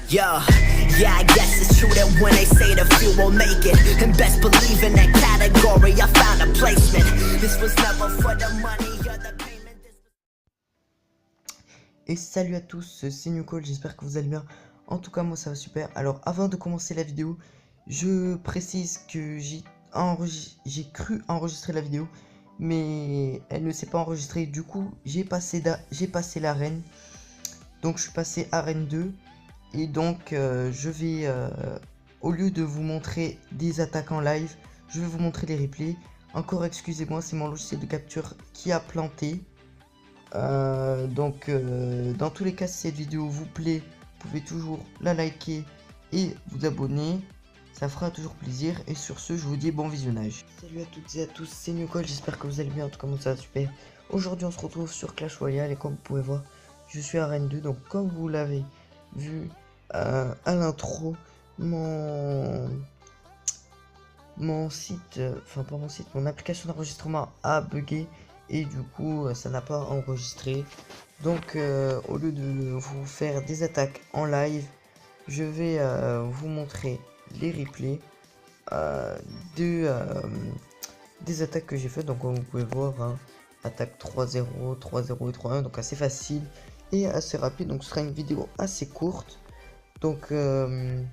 Yeah, I guess it's true that when they say the few will make it, and best believe in that category, I found a placement. This was never for the money or the payment. Et salut à tous, c'est Nucole, j'espère que vous allez bien. En tout cas, moi ça va super. Alors, avant de commencer la vidéo, je précise que j'ai cru enregistrer la vidéo, mais elle ne s'est pas enregistrée. Du coup, j'ai passé l'arène. Donc, je suis passé arène 2. Et donc, je vais, au lieu de vous montrer des attaques en live, je vais vous montrer les replays. Encore, excusez-moi, c'est mon logiciel de capture qui a planté. Dans tous les cas, si cette vidéo vous plaît, vous pouvez toujours la liker et vous abonner, ça fera toujours plaisir. Et sur ce, je vous dis bon visionnage. Salut à toutes et à tous, c'est Nucole, j'espère que vous allez bien. En tout cas, moi ça va super. Aujourd'hui, on se retrouve sur Clash Royale et comme vous pouvez voir, je suis à Reine 2. Donc, comme vous l'avez vu à l'intro, mon site, enfin pas mon site, mon application d'enregistrement a bugué. Et du coup ça n'a pas enregistré. Donc au lieu de vous faire des attaques en live, je vais vous montrer les replays des attaques que j'ai fait. Donc comme vous pouvez voir, hein, attaque 3-0, 3-0 et 3-1, donc assez facile et assez rapide. Donc ce sera une vidéo assez courte. Donc on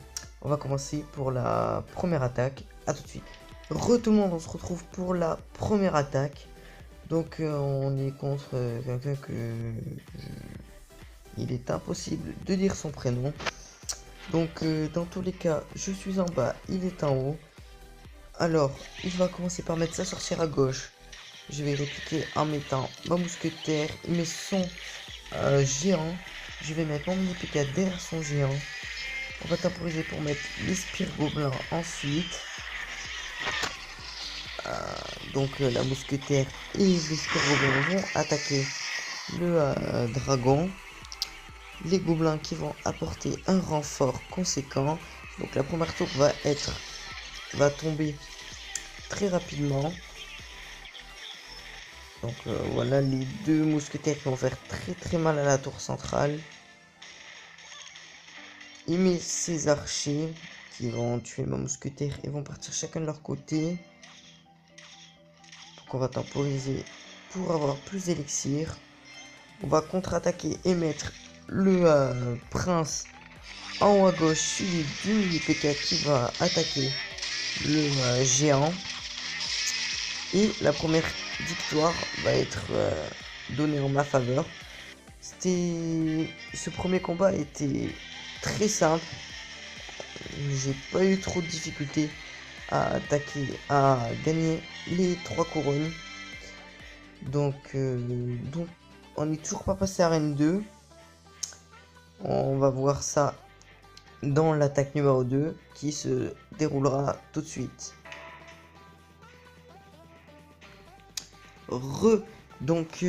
va commencer pour la première attaque. À tout de suite. Tout le monde, on se retrouve pour la première attaque. Donc on est contre quelqu'un il est impossible de dire son prénom. Donc dans tous les cas, je suis en bas, il est en haut. Alors, il va commencer par mettre sa sorcière à gauche. Je vais répliquer en mettant ma mousquetaire. Il met son géant. Je vais mettre mon mini PK derrière son géant. On va temporiser pour mettre les spires gobelins ensuite. Donc la mousquetaire et les spires gobelins vont attaquer le dragon. Les gobelins qui vont apporter un renfort conséquent. Donc la première tour va tomber très rapidement. Donc voilà les deux mousquetaires qui vont faire très mal à la tour centrale. Il met ses archers qui vont tuer ma mousquetaire et vont partir chacun de leur côté. Donc on va temporiser pour avoir plus d'élixir. On va contre-attaquer et mettre le prince en haut à gauche, suivi du mini PK qui va attaquer le géant. Et la première victoire va être donnée en ma faveur. Ce premier combat était très simple. J'ai pas eu trop de difficultés à gagner les 3 couronnes. Donc on n'est toujours pas passé à Reine 2. On va voir ça dans l'attaque numéro 2 qui se déroulera tout de suite. Donc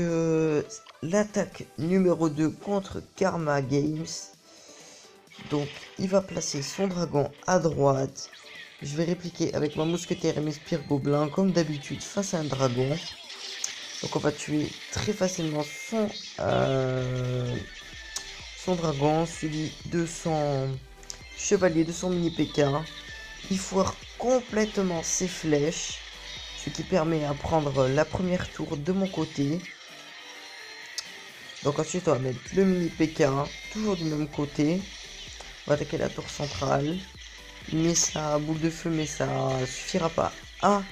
l'attaque numéro 2 contre Karma Games. Donc il va placer son dragon à droite. Je vais répliquer avec ma mousquetaire et mes spires gobelins comme d'habitude face à un dragon. Donc on va tuer très facilement son dragon, suivi de son chevalier, de son mini PK. Il foire complètement ses flèches, ce qui permet à prendre la première tour de mon côté. Donc ensuite on va mettre le mini PK, toujours du même côté. On va attaquer la tour centrale. Il met sa boule de feu, mais ça suffira pas à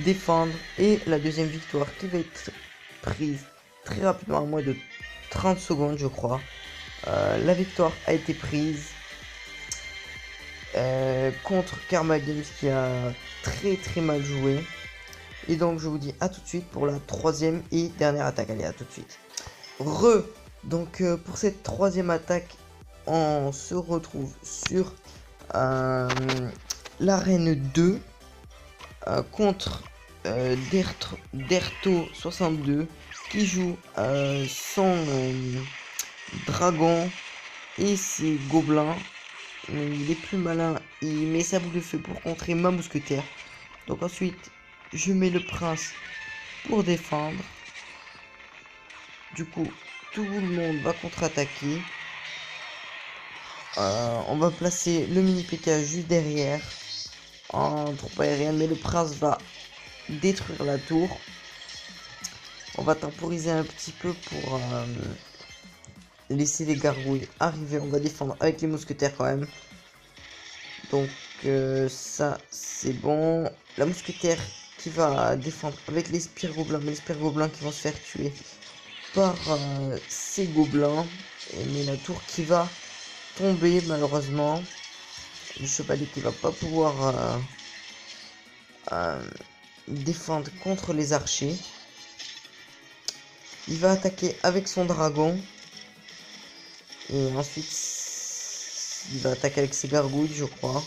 défendre. Et la deuxième victoire qui va être prise très rapidement, à moins de 30 secondes je crois. La victoire a été prise contre Karma Games qui a très mal joué. Et donc je vous dis à tout de suite pour la troisième et dernière attaque. Allez, à tout de suite. Donc pour cette troisième attaque, on se retrouve sur l'arène 2 contre Derto62 qui joue son dragon et ses gobelins. Il est plus malin, il met sa boule de feu pour contrer ma mousquetaire. Donc ensuite je mets le prince pour défendre. Du coup tout le monde va contre-attaquer. On va placer le mini PK juste derrière en troupe aérienne, mais le prince va détruire la tour. On va temporiser un petit peu pour laisser les gargouilles arriver. On va défendre avec les mousquetaires quand même. Donc ça c'est bon. La mousquetaire qui va défendre avec les spires gobelins, mais les spires gobelins qui vont se faire tuer par ces gobelins. Mais la tour qui va tomber malheureusement. Le chevalier qui va pas pouvoir défendre contre les archers. Il va attaquer avec son dragon. Et ensuite, il va attaquer avec ses gargouilles, je crois.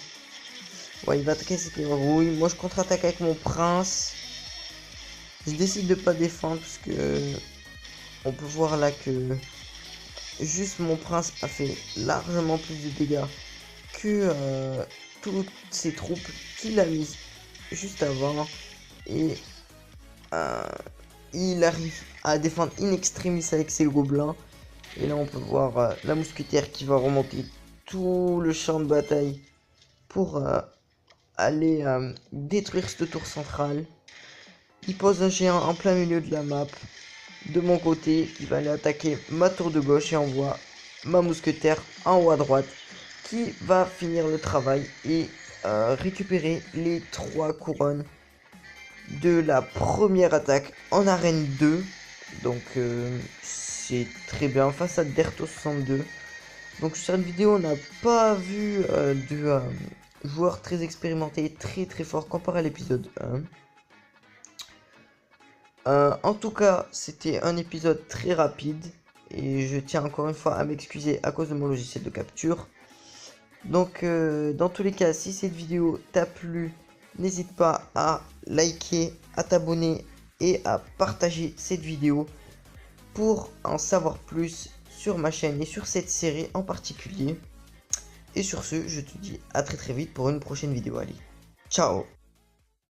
Ouais, il va attaquer avec ses gargouilles. Moi, je contre-attaque avec mon prince. Je décide de pas défendre parce que on peut voir là que juste mon prince a fait largement plus de dégâts que toutes ses troupes qu'il a mises juste avant. Et il arrive à défendre in extremis avec ses gobelins. Et là on peut voir la mousquetaire qui va remonter tout le champ de bataille pour aller détruire cette tour centrale. Il pose un géant en plein milieu de la map de mon côté qui va aller attaquer ma tour de gauche et envoie ma mousquetaire en haut à droite qui va finir le travail et récupérer les 3 couronnes de la première attaque en arène 2. Donc c'est très bien face à Derto 62. Donc sur cette vidéo on n'a pas vu de joueur très expérimenté, très fort comparé à l'épisode 1. En tout cas c'était un épisode très rapide et je tiens encore une fois à m'excuser à cause de mon logiciel de capture. Donc dans tous les cas, si cette vidéo t'a plu, n'hésite pas à liker, à t'abonner et à partager cette vidéo pour en savoir plus sur ma chaîne et sur cette série en particulier. Et sur ce, je te dis à très vite pour une prochaine vidéo. Allez, ciao!